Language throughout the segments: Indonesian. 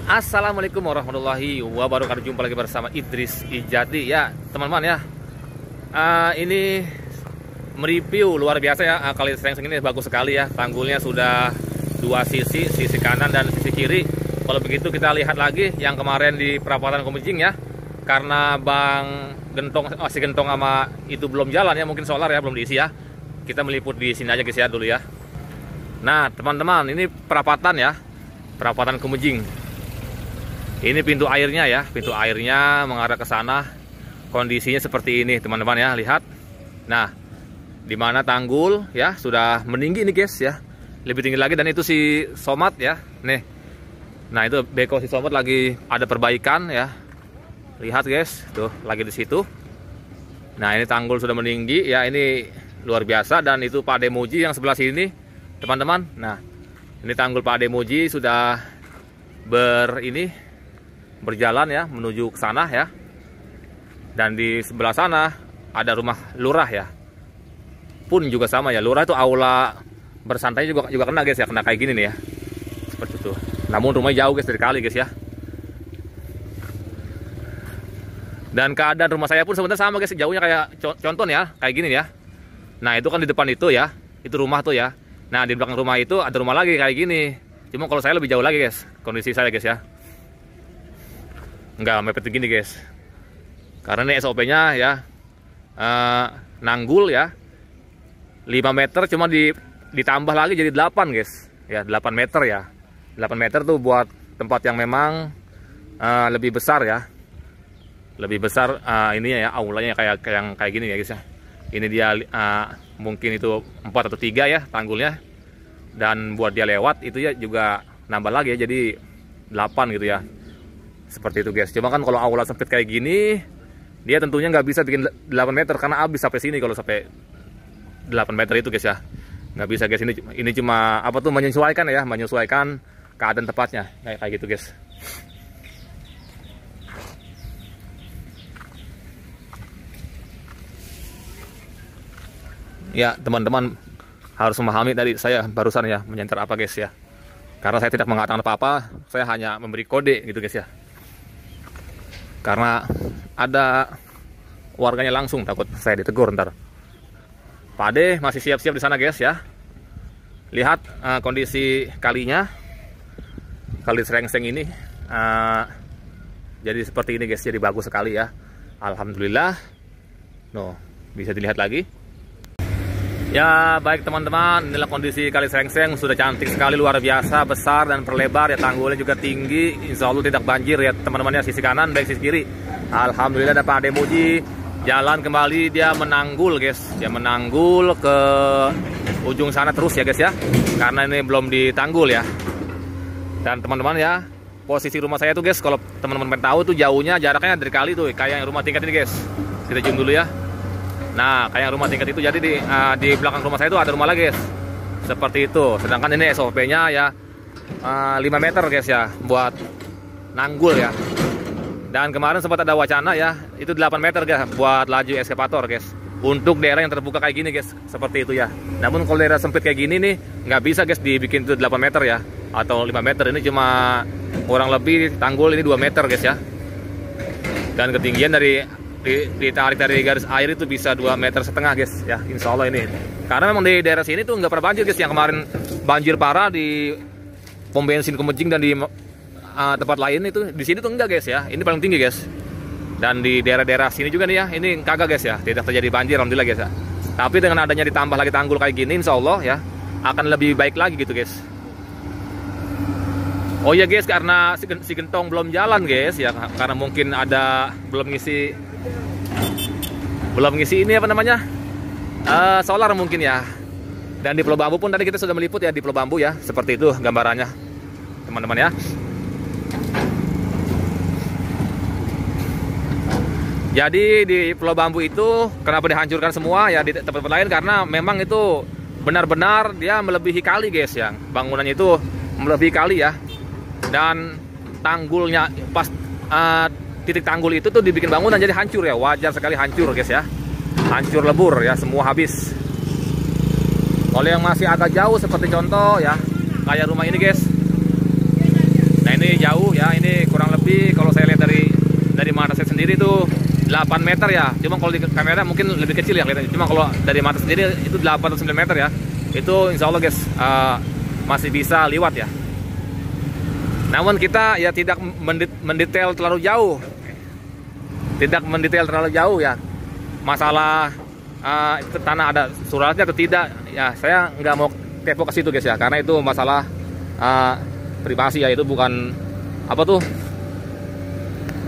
Assalamualaikum warahmatullahi wabarakatuh. Jumpa lagi bersama Idris Ijadi ya teman-teman ya. Ini mereview luar biasa ya. Kali Srengseng ini bagus sekali ya. Tanggulnya sudah dua sisi kanan dan sisi kiri. Kalau begitu kita lihat lagi yang kemarin di perapatan Kumejing ya. Karena Bang Gentong masih Gentong sama itu belum jalan ya, mungkin solar ya belum diisi ya. Kita meliput di sini aja guys ya dulu ya. Nah teman-teman, ini perapatan ya, perapatan Kumejing. Ini pintu airnya ya, pintu airnya mengarah ke sana. Kondisinya seperti ini teman-teman ya, lihat. Nah, di mana tanggul ya sudah meninggi ini guys ya, lebih tinggi lagi, dan itu si Somat ya, nih. Nah itu beko si Somat lagi ada perbaikan ya. Lihat guys, tuh lagi di situ. Nah ini tanggul sudah meninggi ya, ini luar biasa. Dan itu Pak Demuji yang sebelah sini teman-teman. Nah ini tanggul Pak Demuji sudah berjalan ya menuju ke sana ya. Dan di sebelah sana ada rumah lurah ya. Pun juga sama ya, lurah itu aula bersantai juga kena guys ya, kena kayak gini nih ya. Seperti itu. Namun rumahnya jauh guys dari kali guys ya. Dan keadaan rumah saya pun sebenarnya sama guys, jauhnya kayak contoh ya, kayak gini ya. Nah, itu kan di depan itu ya, itu rumah tuh ya. Nah, di belakang rumah itu ada rumah lagi kayak gini. Cuma kalau saya lebih jauh lagi guys, kondisi saya guys ya. Enggak mepet begini guys. Karena ini SOP-nya ya, nanggul ya, 5 meter cuma ditambah lagi jadi 8 guys. Ya 8 meter ya. 8 meter tuh buat tempat yang memang lebih besar ya. Lebih besar ininya ya, aulanya kayak gini ya guys ya. Ini dia mungkin itu 4 atau 3 ya tanggulnya. Dan buat dia lewat itu ya juga nambah lagi ya, jadi 8 gitu ya. Seperti itu guys. Cuma kan kalau aula sempit kayak gini, dia tentunya nggak bisa bikin 8 meter karena habis sampai sini kalau sampai 8 meter itu guys ya. Nggak bisa guys, ini cuma apa tuh, menyesuaikan ya, menyesuaikan keadaan tempatnya kayak gitu guys. Ya teman-teman harus memahami tadi saya barusan ya menyenter apa guys ya. Karena saya tidak mengatakan apa-apa, saya hanya memberi kode gitu guys ya. Karena ada warganya langsung takut saya ditegur ntar. Pak Ade masih siap-siap di sana guys ya. Lihat kondisi kalinya, kali Srengseng ini jadi seperti ini guys, jadi bagus sekali ya. Alhamdulillah. No, bisa dilihat lagi. Ya baik teman-teman, inilah kondisi kali Srengseng, sudah cantik sekali, luar biasa, besar dan perlebar ya, tanggulnya juga tinggi, insya Allah tidak banjir ya teman-teman ya, sisi kanan baik sisi kiri. Alhamdulillah ada Pak Demuji jalan kembali, dia menanggul guys, dia menanggul ke ujung sana terus ya guys ya, karena ini belum ditanggul ya. Dan teman-teman ya, posisi rumah saya tuh guys, kalau teman-teman pengen tahu tuh jauhnya, jaraknya dari kali tuh kayak rumah tingkat ini guys. Kita zoom dulu ya. Nah, kayak rumah tingkat itu, jadi di belakang rumah saya itu ada rumah lagi guys. Seperti itu. Sedangkan ini SOP-nya ya 5 meter guys ya, buat nanggul ya. Dan kemarin sempat ada wacana ya, itu 8 meter guys, buat laju eskavator guys. Untuk daerah yang terbuka kayak gini guys, seperti itu ya. Namun kalau daerah sempit kayak gini nih, nggak bisa guys dibikin itu 8 meter ya, atau 5 meter. Ini cuma kurang lebih tanggul ini 2 meter guys ya. Dan ketinggian ditarik dari garis air itu bisa 2,5 meter guys ya, insya Allah ini. Karena memang di daerah sini tuh nggak pernah banjir guys. Yang kemarin banjir parah di pom bensin Kumejing dan di tempat lain itu, di sini tuh enggak guys ya. Ini paling tinggi guys. Dan di daerah-daerah sini juga nih ya, ini kagak guys ya, tidak terjadi banjir alhamdulillah guys ya. Tapi dengan adanya ditambah lagi tanggul kayak gini, insya Allah ya akan lebih baik lagi gitu guys. Oh ya guys, karena si Gentong belum jalan guys ya, karena mungkin ada belum ngisi ini apa namanya, solar mungkin ya. Dan di Pulau Bambu pun tadi kita sudah meliput ya, di Pulau Bambu ya, seperti itu gambarannya teman-teman ya. Jadi di Pulau Bambu itu kenapa dihancurkan semua ya di tempat lain, karena memang itu benar-benar dia melebihi kali guys ya, bangunannya itu melebihi kali ya. Dan tanggulnya pas titik tanggul itu tuh dibikin bangunan jadi hancur ya, wajar sekali hancur guys ya, hancur lebur ya, semua habis. Kalau yang masih agak jauh seperti contoh ya, kayak rumah ini guys. Nah ini jauh ya, ini sendiri itu 8 meter ya. Cuma kalau di kamera mungkin lebih kecil ya kelihatannya. Cuma kalau dari mata sendiri itu 8 atau 9 meter ya. Itu insya Allah guys masih bisa liwat ya. Namun kita ya tidak mendetail terlalu jauh. Tidak mendetail terlalu jauh ya. Masalah itu tanah ada suratnya atau tidak ya, saya nggak mau kepo ke situ guys ya. Karena itu masalah privasi ya. Itu bukan apa tuh,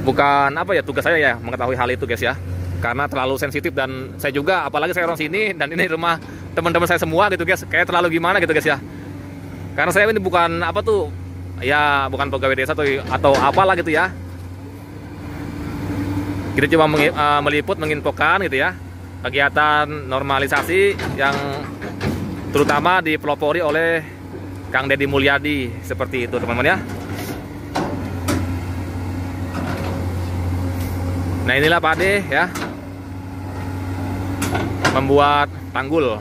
bukan apa ya, tugas saya ya mengetahui hal itu guys ya, karena terlalu sensitif. Dan saya juga, apalagi saya orang sini dan ini rumah teman-teman saya semua gitu guys, kayak terlalu gimana gitu guys ya, karena saya ini bukan apa tuh ya, bukan pegawai desa atau apalah gitu ya. Kita cuma meliput, menginfokan gitu ya, kegiatan normalisasi yang terutama dipelopori oleh Kang Deddy Mulyadi, seperti itu teman-teman ya. Nah inilah Pak Ade ya, membuat tanggul.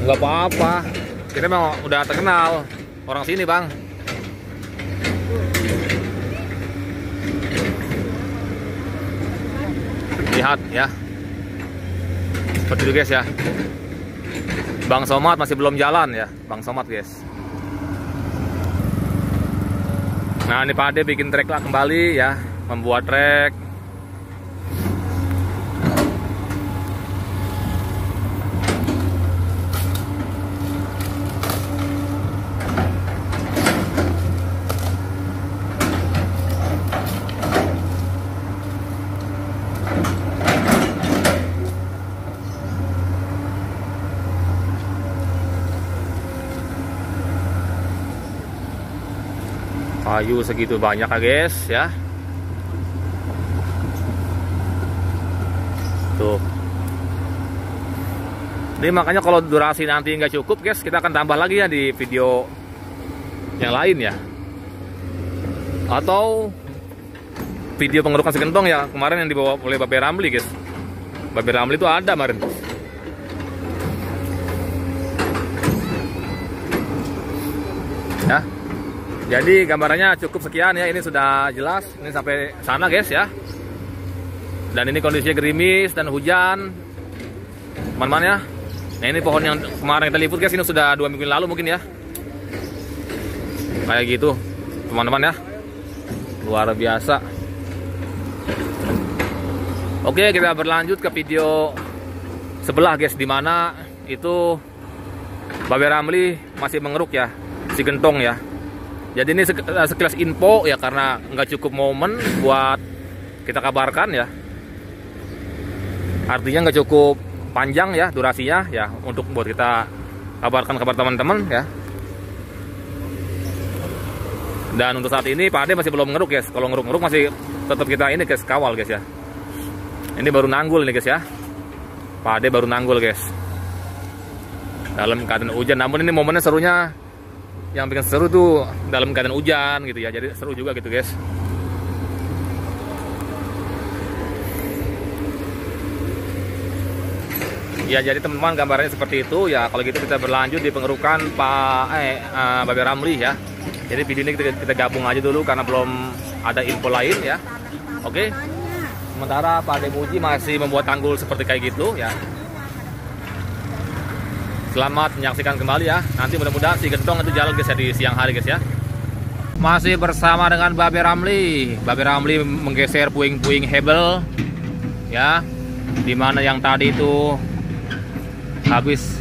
Nggak apa-apa, kita memang udah terkenal orang sini bang. Lihat ya, seperti itu guys ya. Bang Somad masih belum jalan ya, Bang Somad guys. Nah ini Pak Ade bikin trek lah kembali ya, membuat trek. Kayu segitu banyak ya guys ya. Tuh. Ini makanya kalau durasi nanti nggak cukup guys, kita akan tambah lagi ya di video yang lain ya. Atau video pengerukan segentong ya, kemarin yang dibawa oleh Babe Ramli guys. Babe Ramli itu ada kemarin. Ya. Jadi gambarannya cukup sekian ya, ini sudah jelas, ini sampai sana guys ya. Dan ini kondisinya gerimis dan hujan, teman-teman ya. Nah ini pohon yang kemarin kita liput guys, ini sudah 2 minggu lalu mungkin ya. Kayak gitu teman-teman ya, luar biasa. Oke, kita berlanjut ke video sebelah guys, dimana itu Babe Ramli masih mengeruk ya, si gentong ya. Jadi ini sekilas info ya, karena nggak cukup momen buat kita kabarkan ya. Artinya nggak cukup panjang ya durasinya ya, untuk buat kita kabarkan kabar teman-teman ya. Dan untuk saat ini Pak Ade masih belum ngeruk guys. Kalau ngeruk masih tetap kita ini guys, kawal guys ya. Ini baru nanggul nih guys ya. Pak Ade baru nanggul guys, dalam keadaan hujan. Namun ini momennya serunya, yang bikin seru tuh dalam keadaan hujan gitu ya, jadi seru juga gitu guys. Ya jadi teman-teman gambarnya seperti itu ya. Kalau gitu kita berlanjut di pengerukan Babe Ramli ya. Jadi video ini kita gabung aja dulu karena belum ada info lain ya. Oke. Sementara Pak Ade Muji masih membuat tanggul seperti kayak gitu ya. Selamat menyaksikan kembali ya. Nanti mudah-mudahan si gentong itu jalan guys ya di siang hari guys ya. Masih bersama dengan Babe Ramli. Babe Ramli menggeser puing-puing hebel ya. Dimana yang tadi itu habis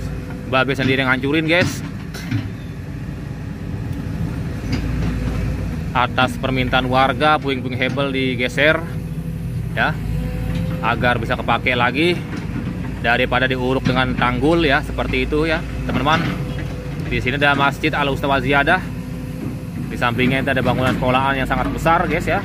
Babe sendiri ngancurin guys. Atas permintaan warga puing-puing hebel digeser ya, agar bisa kepake lagi daripada diuruk dengan tanggul ya, seperti itu ya teman-teman. Di sini ada Masjid Al Usta Ziyadah. Di sampingnya itu ada bangunan sekolahan yang sangat besar guys ya.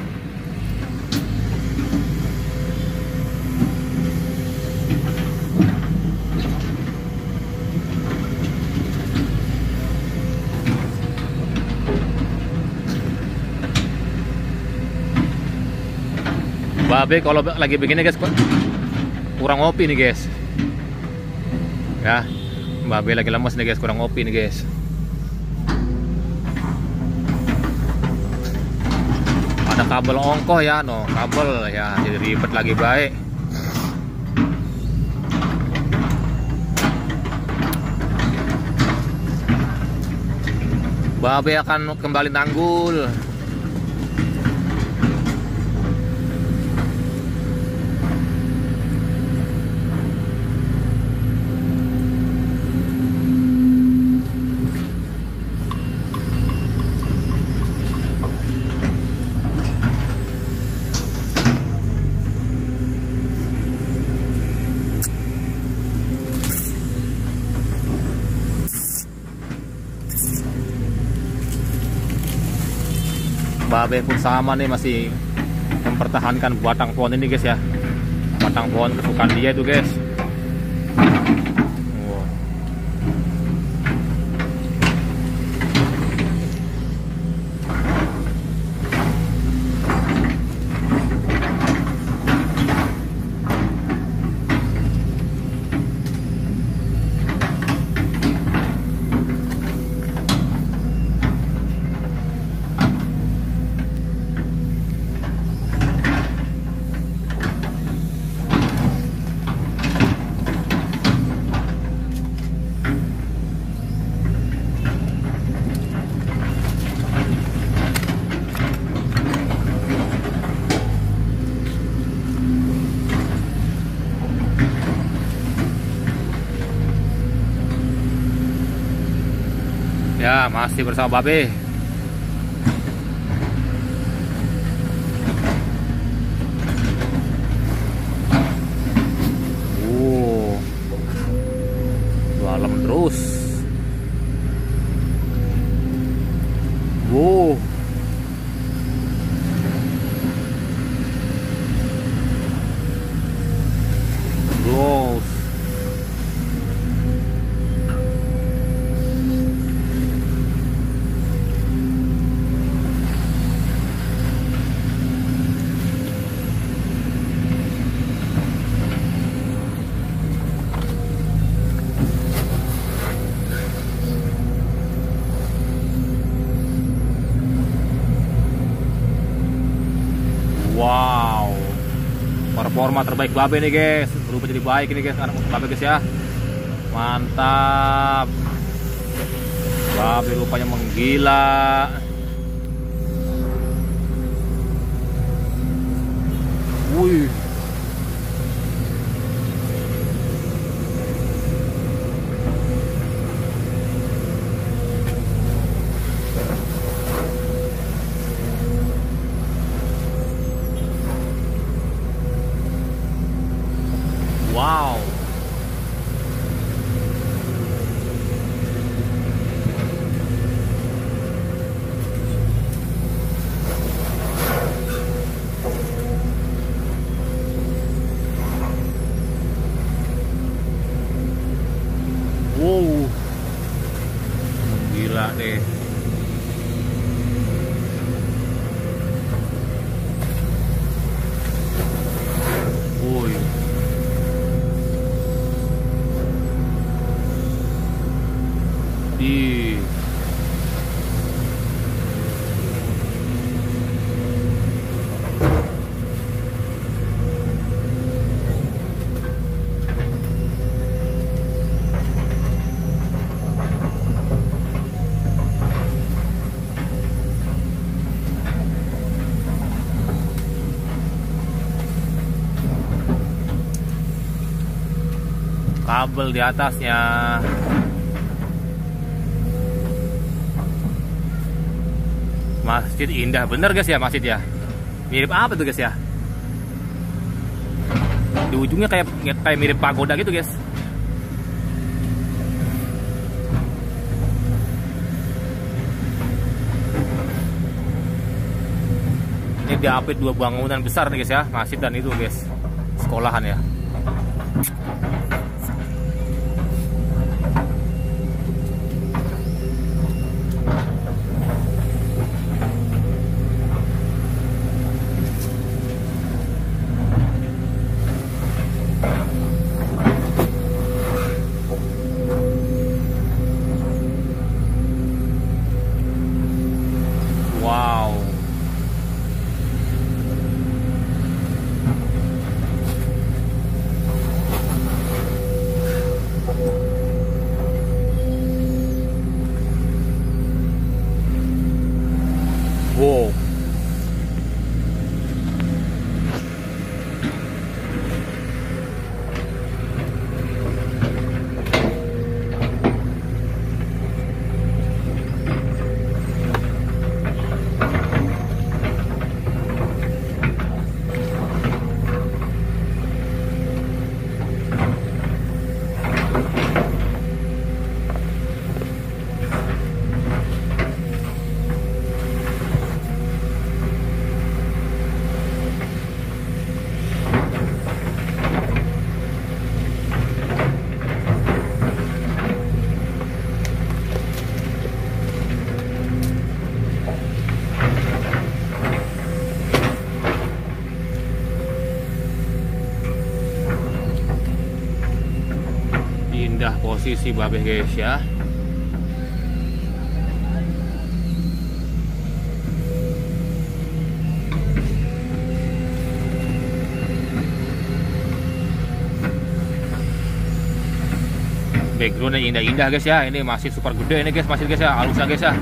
Babe kalau lagi begini guys kurang ngopi nih guys ya. Babe lagi lemes nih guys, kurang ngopi nih guys. Ada kabel ongkoh ya, no kabel ya, jadi ribet lagi baik. Babe akan kembali nanggul. Babe pun sama nih, masih mempertahankan batang pohon ini guys ya. Batang pohon kesukaan dia itu guys. Ya, masih bersama Babe. Dalam terus. Terus. Wow, performa terbaik Babe nih guys, berubah jadi baik ini guys, anak Babe guys ya, mantap. Babe rupanya menggila. Wih, wow. Wow, gila deh. Woi. Di kabel di atasnya. Masjid indah bener guys ya, masjid ya. Mirip apa tuh guys ya? Di ujungnya kayak mirip pagoda gitu guys. Ini diapit dua bangunan besar nih guys ya, masjid dan itu guys, sekolahan ya. Inilah posisi babe guys ya. Backgroundnya indah-indah guys ya. Ini masih super gede ini guys, masih guys ya, halusnya guys ya.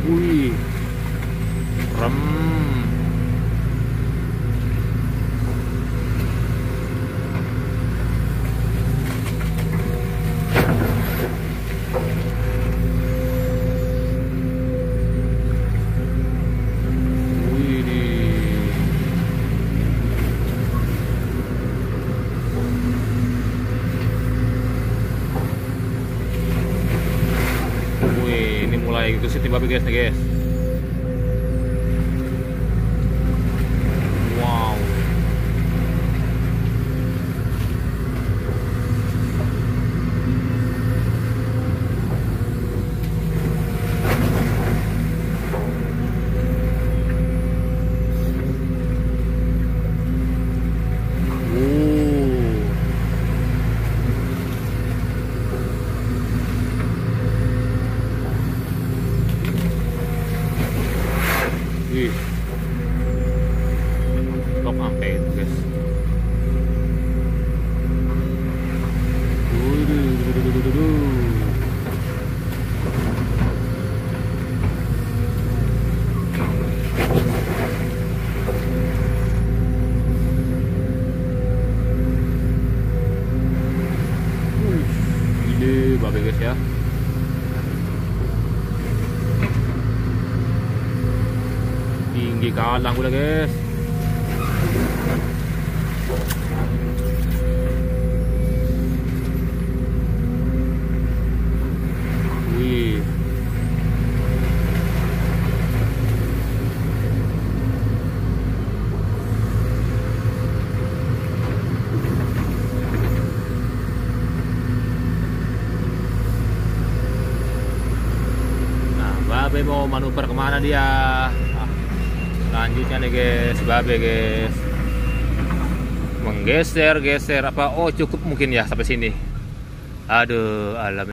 Wih, rem. Wih, ini mulai gesit nih babi guys nih guys. Wow. Wih, stop sampai itu guys. Gile babe guys ya. Tinggi kalang udah guys. Wih. Nah, babe mau manuver kemana dia? Lanjutnya nih guys, babe guys menggeser apa, oh cukup mungkin ya sampai sini. Aduh, alam.